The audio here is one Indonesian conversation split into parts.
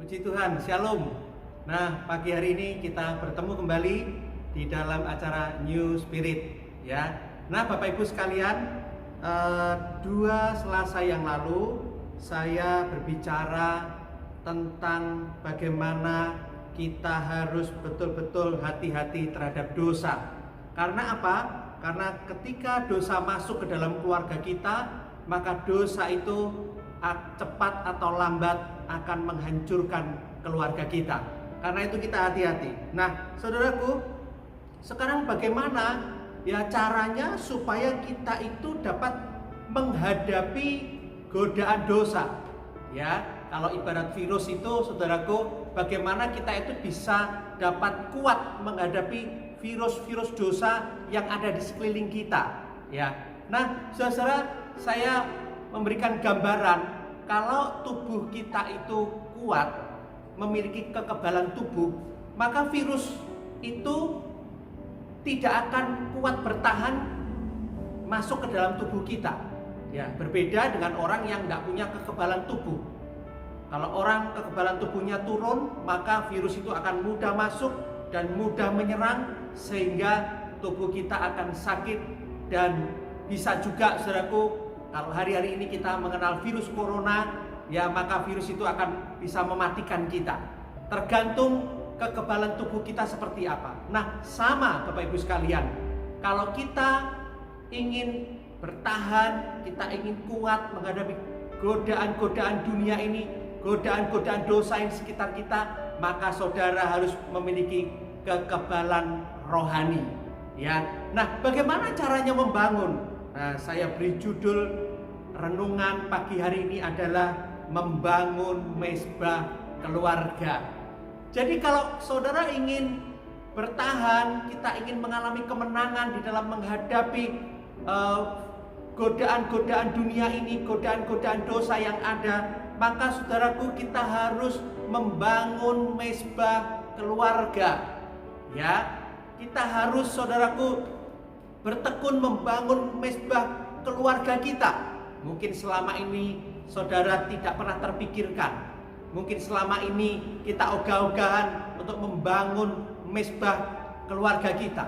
Puji Tuhan, Shalom. Nah, pagi hari ini kita bertemu kembali di dalam acara New Spirit, ya. Nah, Bapak Ibu sekalian, 2 Selasa yang lalu saya berbicara tentang bagaimana kita harus betul-betul hati-hati terhadap dosa. Karena apa? Karena ketika dosa masuk ke dalam keluarga kita, maka dosa itu cepat atau lambat akan menghancurkan keluarga kita. Karena itu kita hati-hati. Nah, saudaraku, sekarang bagaimana ya caranya supaya kita itu dapat menghadapi godaan dosa? Ya, kalau ibarat virus itu, saudaraku, bagaimana kita itu bisa dapat kuat menghadapi virus-virus dosa yang ada di sekeliling kita? Ya. Nah, saudara, saya memberikan gambaran kalau tubuh kita itu kuat, memiliki kekebalan tubuh, maka virus itu tidak akan kuat bertahan masuk ke dalam tubuh kita. Ya, berbeda dengan orang yang tidak punya kekebalan tubuh. Kalau orang kekebalan tubuhnya turun, maka virus itu akan mudah masuk dan mudah menyerang, sehingga tubuh kita akan sakit. Dan bisa juga, saudaraku, kalau hari-hari ini kita mengenal virus corona, ya maka virus itu akan bisa mematikan kita. Tergantung kekebalan tubuh kita seperti apa. Nah, sama Bapak Ibu sekalian, kalau kita ingin bertahan, kita ingin kuat menghadapi godaan-godaan dunia ini, godaan-godaan dosa yang sekitar kita, maka saudara harus memiliki kekebalan rohani. Ya, nah bagaimana caranya membangun? Nah, saya beri judul renungan pagi hari ini adalah membangun mezbah keluarga. Jadi kalau saudara ingin bertahan, kita ingin mengalami kemenangan di dalam menghadapi godaan-godaan dunia ini, godaan-godaan dosa yang ada, maka saudaraku, kita harus membangun mezbah keluarga. Ya, kita harus, saudaraku, bertekun membangun mezbah keluarga kita. Mungkin selama ini saudara tidak pernah terpikirkan. Mungkin selama ini kita ogah-ogahan untuk membangun mezbah keluarga kita.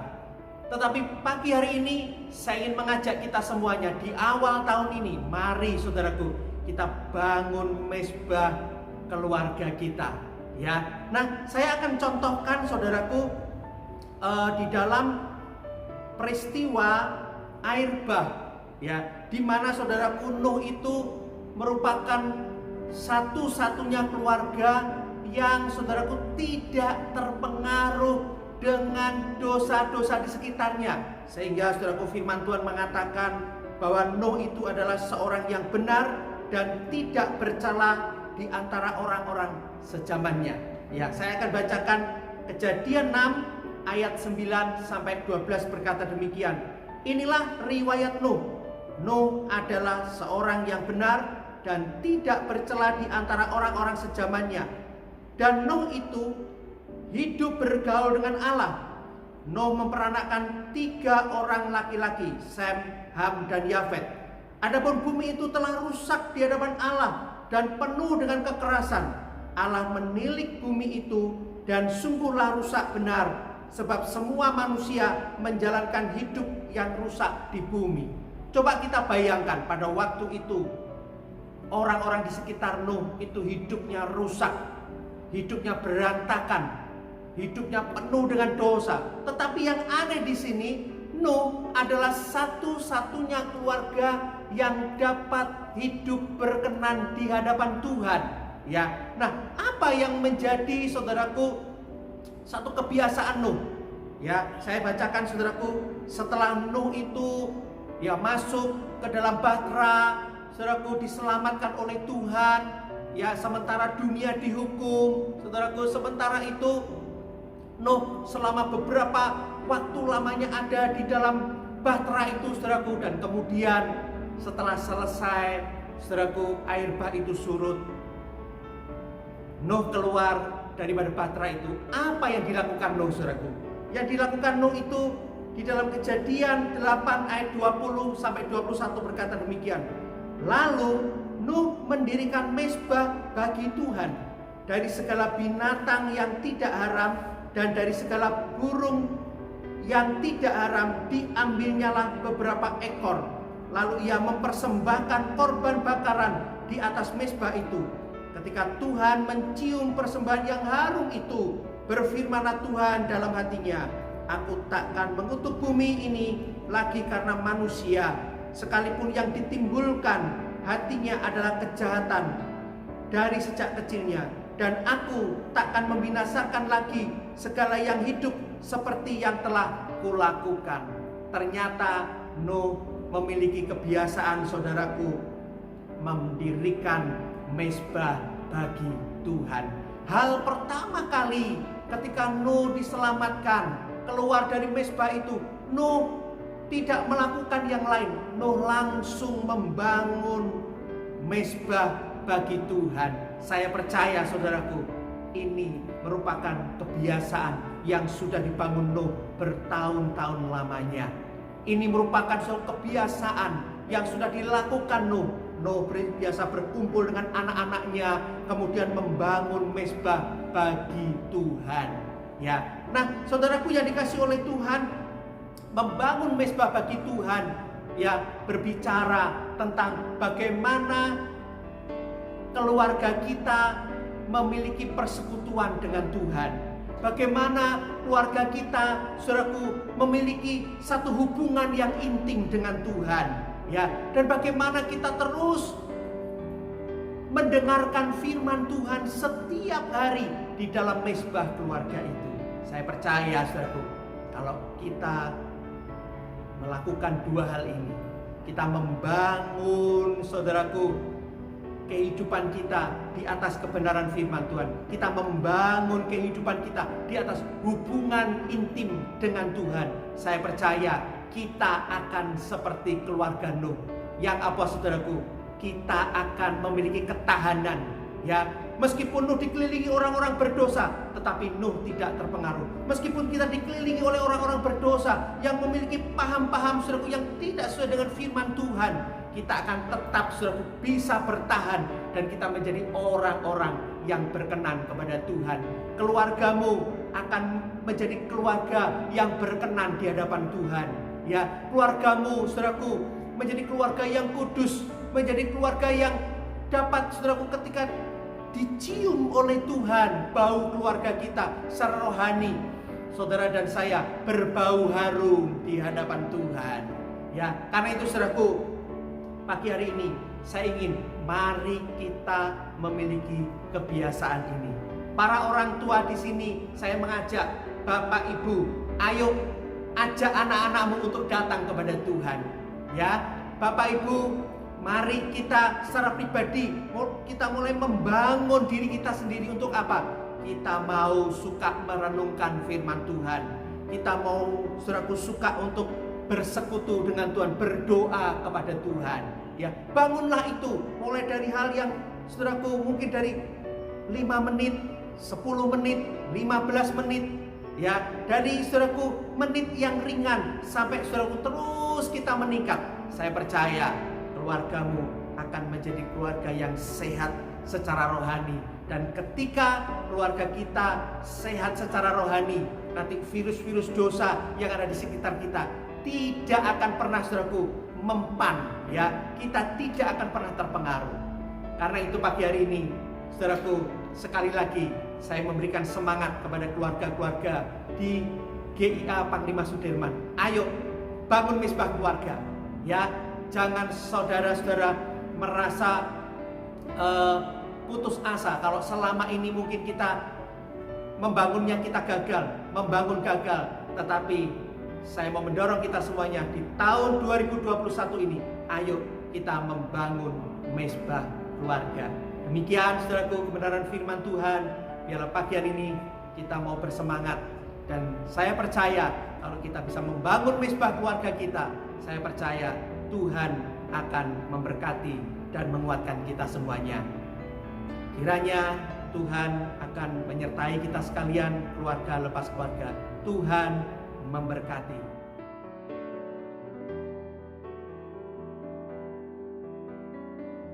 Tetapi pagi hari ini saya ingin mengajak kita semuanya di awal tahun ini, mari saudaraku, kita bangun mezbah keluarga kita. Ya, nah saya akan contohkan saudaraku di dalam peristiwa air bah, ya, di mana saudaraku, Nuh itu merupakan satu-satunya keluarga yang saudaraku tidak terpengaruh dengan dosa-dosa di sekitarnya, sehingga saudaraku, firman Tuhan mengatakan bahwa Nuh itu adalah seorang yang benar dan tidak bercela di antara orang-orang sezamannya. Ya, saya akan bacakan Kejadian 6 ayat 9 sampai 12 berkata demikian. Inilah riwayat Nuh. Nuh adalah seorang yang benar dan tidak bercela di antara orang-orang sezamannya. Dan Nuh itu hidup bergaul dengan Allah. Nuh memperanakkan 3 orang laki-laki, Sem, Ham, dan Yafet. Adapun bumi itu telah rusak di hadapan Allah dan penuh dengan kekerasan. Allah menilik bumi itu dan sungguhlah rusak benar, sebab semua manusia menjalankan hidup yang rusak di bumi. Coba kita bayangkan pada waktu itu, orang-orang di sekitar Nuh itu hidupnya rusak, hidupnya berantakan, hidupnya penuh dengan dosa. Tetapi yang aneh di sini, Nuh adalah satu-satunya keluarga yang dapat hidup berkenan di hadapan Tuhan. Ya, nah apa yang menjadi, saudaraku, satu kebiasaan Nuh? Ya, saya bacakan saudaraku, setelah Nuh itu ya masuk ke dalam bahtera, saudaraku, diselamatkan oleh Tuhan. Ya, sementara dunia dihukum, saudaraku, sementara itu Nuh selama beberapa waktu lamanya ada di dalam bahtera itu, saudaraku, dan kemudian setelah selesai, saudaraku, air bah itu surut, Nuh keluar daripada bahtera itu. Apa yang dilakukan Nuh, saudaraku? Yang dilakukan Nuh itu di dalam Kejadian 8 ayat 20 sampai 21 berkata demikian. Lalu Nuh mendirikan mezbah bagi Tuhan dari segala binatang yang tidak haram, dan dari segala burung yang tidak haram diambilnyalah beberapa ekor. Lalu ia mempersembahkan korban bakaran di atas mezbah itu. Ketika Tuhan mencium persembahan yang harum itu, berfirmanlah Tuhan dalam hatinya, aku takkan mengutuk bumi ini lagi karena manusia, sekalipun yang ditimbulkan hatinya adalah kejahatan dari sejak kecilnya. Dan aku takkan membinasakan lagi segala yang hidup seperti yang telah kulakukan. Ternyata Nuh memiliki kebiasaan, saudaraku, mendirikan mezbah bagi Tuhan. Hal pertama kali ketika Nuh diselamatkan keluar dari mezbah itu, Nuh tidak melakukan yang lain. Nuh langsung membangun mezbah bagi Tuhan. Saya percaya, saudaraku, ini merupakan kebiasaan yang sudah dibangun Nuh bertahun-tahun lamanya. Ini merupakan suatu kebiasaan yang sudah dilakukan Nuh. Nuh biasa berkumpul dengan anak-anaknya, kemudian membangun mezbah bagi Tuhan. Ya, nah, saudaraku yang dikasihi oleh Tuhan, membangun mezbah bagi Tuhan, ya, berbicara tentang bagaimana keluarga kita memiliki persekutuan dengan Tuhan. Bagaimana keluarga kita, saudaraku, memiliki satu hubungan yang intim dengan Tuhan, ya. Dan bagaimana kita terus mendengarkan firman Tuhan setiap hari di dalam mezbah keluarga itu. Saya percaya, saudaraku, kalau kita melakukan dua hal ini, kita membangun, saudaraku, kehidupan kita di atas kebenaran firman Tuhan. Kita membangun kehidupan kita di atas hubungan intim dengan Tuhan. Saya percaya kita akan seperti keluarga Nuh. Yang apa, saudaraku? Kita akan memiliki ketahanan, ya. Meskipun Nuh dikelilingi orang-orang berdosa, tetapi Nuh tidak terpengaruh. Meskipun kita dikelilingi oleh orang-orang berdosa yang memiliki paham-paham, saudaraku, yang tidak sesuai dengan firman Tuhan, kita akan tetap, saudaraku, bisa bertahan dan kita menjadi orang-orang yang berkenan kepada Tuhan. Keluargamu akan menjadi keluarga yang berkenan di hadapan Tuhan. Ya, keluargamu, saudaraku, menjadi keluarga yang kudus, menjadi keluarga yang dapat, saudaraku, ketika dicium oleh Tuhan, bau keluarga kita secara rohani, saudara dan saya berbau harum di hadapan Tuhan. Ya, karena itu, saudaraku, pagi hari ini saya ingin mari kita memiliki kebiasaan ini. Para orang tua di sini, saya mengajak Bapak Ibu, ayo ajak anak-anakmu untuk datang kepada Tuhan. Ya, Bapak Ibu, mari kita secara pribadi kita mulai membangun diri kita sendiri untuk apa? Kita mau suka merenungkan firman Tuhan. Kita mau, saudaraku, suka untuk bersekutu dengan Tuhan, berdoa kepada Tuhan. Ya, bangunlah itu mulai dari hal yang, saudaraku, mungkin dari 5 menit, 10 menit, 15 menit, ya, dari, saudaraku, menit yang ringan sampai, saudaraku, terus kita meningkat. Saya percaya keluargamu akan menjadi keluarga yang sehat secara rohani. Dan ketika keluarga kita sehat secara rohani, nanti virus-virus dosa yang ada di sekitar kita tidak akan pernah, saudaraku, mempan, ya. Kita tidak akan pernah terpengaruh. Karena itu pagi hari ini, saudaraku, sekali lagi saya memberikan semangat kepada keluarga-keluarga di GIA Panglima Sudirman. Ayo bangun mezbah keluarga, ya. Jangan saudara-saudara merasa putus asa kalau selama ini mungkin kita membangunnya kita gagal, membangun gagal. Tetapi saya mau mendorong kita semuanya di tahun 2021 ini, ayo kita membangun mezbah keluarga. Demikian, saudaraku, kebenaran firman Tuhan. Biarlah pagi hari ini kita mau bersemangat. Dan saya percaya kalau kita bisa membangun mezbah keluarga kita, saya percaya Tuhan akan memberkati dan menguatkan kita semuanya. Kiranya Tuhan akan menyertai kita sekalian, keluarga lepas keluarga. Tuhan memberkati.